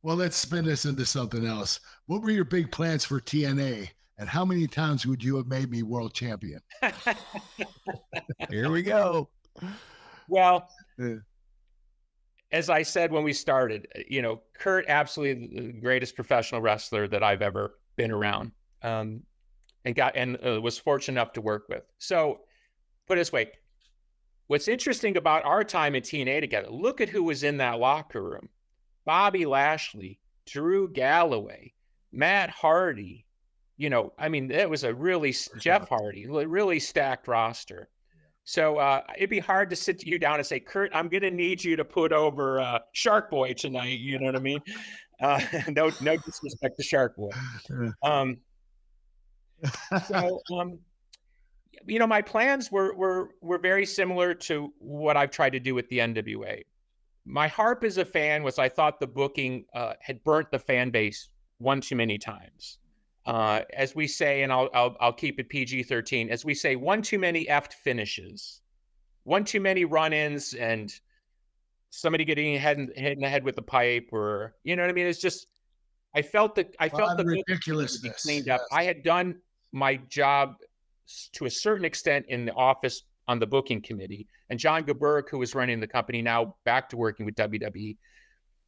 Well, let's spin this into something else. What were your big plans for TNA, and how many times would you have made me world champion? Here we go. Well, Uh, as I said when we started, Kurt, absolutely the greatest professional wrestler that I've ever been around, and was fortunate enough to work with. So, put it this way, what's interesting about our time in TNA together, look at who was in that locker room: Bobby Lashley, Drew Galloway, Matt Hardy. It was a really Jeff Hardy, really stacked roster. So it'd be hard to sit you down and say, Kurt, I'm going to need you to put over Shark Boy tonight. You know what I mean? No disrespect to Shark Boy. My plans were very similar to what I've tried to do with the NWA. My harp as a fan was I thought the booking had burnt the fan base one too many times. As we say, and I'll keep it PG-13, as we say, one too many effed finishes, one too many run-ins, and somebody getting hit in the head with a pipe, or you know what I mean. It's just I felt the ridiculousness. Cleaned up. I had done my job to a certain extent in the office on the booking committee, and John Geberg, who was running the company, now back to working with WWE.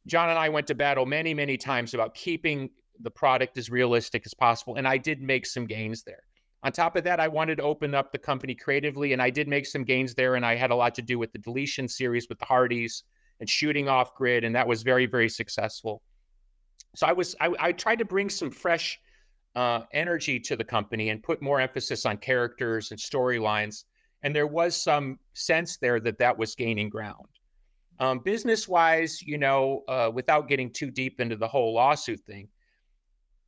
John and I went to battle many, many times about keeping the product as realistic as possible, and I did make some gains there. On top of that, I wanted to open up the company creatively, and I did make some gains there, and I had a lot to do with the deletion series with the Hardys and shooting off grid, and that was very, very successful. So I tried to bring some fresh energy to the company and put more emphasis on characters and storylines, and there was some sense there that was gaining ground. Business-wise, without getting too deep into the whole lawsuit thing,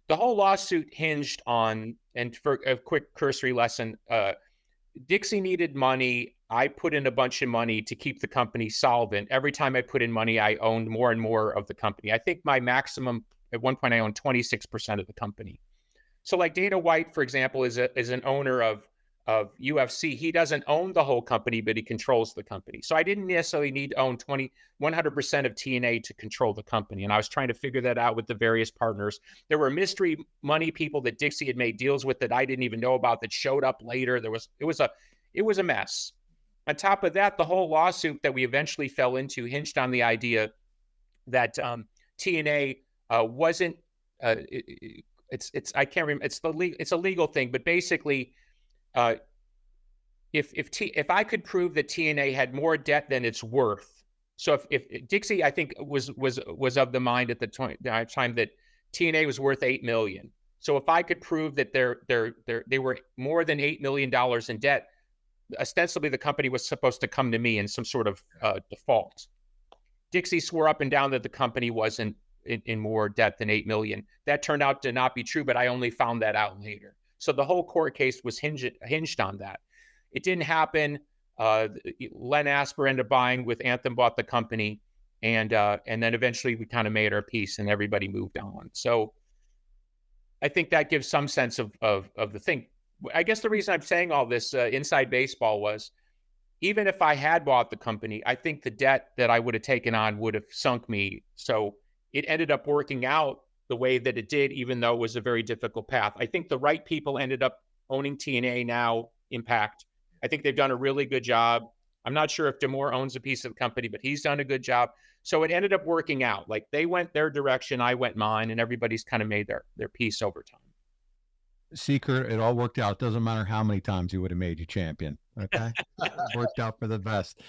the whole lawsuit hinged on, and for a quick cursory lesson, Dixie needed money. I put in a bunch of money to keep the company solvent. Every time I put in money, I owned more and more of the company. I think my maximum, at one point, I owned 26% of the company. So like Dana White, for example, is an owner of UFC. He doesn't own the whole company, but he controls the company. So I didn't necessarily need to own 100% of TNA to control the company. And I was trying to figure that out with the various partners. There were mystery money people that Dixie had made deals with that I didn't even know about that showed up later. It was a mess. On top of that, the whole lawsuit that we eventually fell into hinged on the idea that TNA wasn't. I can't remember. It's a legal thing, but basically, if I could prove that TNA had more debt than it's worth, so if Dixie, I think was of the mind at the time that TNA was worth $8 million. So if I could prove that they were more than $8 million in debt, ostensibly the company was supposed to come to me in some sort of default. Dixie swore up and down that the company wasn't in more debt than $8 million. That turned out to not be true, but I only found that out later. So the whole court case was hinged on that. It didn't happen. Len Asper ended up buying with Anthem, bought the company, and then eventually we kind of made our peace and everybody moved on. So I think that gives some sense of the thing. I guess the reason I'm saying all this inside baseball was, even if I had bought the company, I think the debt that I would have taken on would have sunk me. So it ended up working out the way that it did, even though it was a very difficult path. I think the right people ended up owning TNA now, Impact. I think they've done a really good job. I'm not sure if D'Amore owns a piece of the company, but he's done a good job. So it ended up working out. Like they went their direction, I went mine, and everybody's kind of made their peace over time. Secret, it all worked out. Doesn't matter how many times he would have made you champion. Okay. Worked out for the best.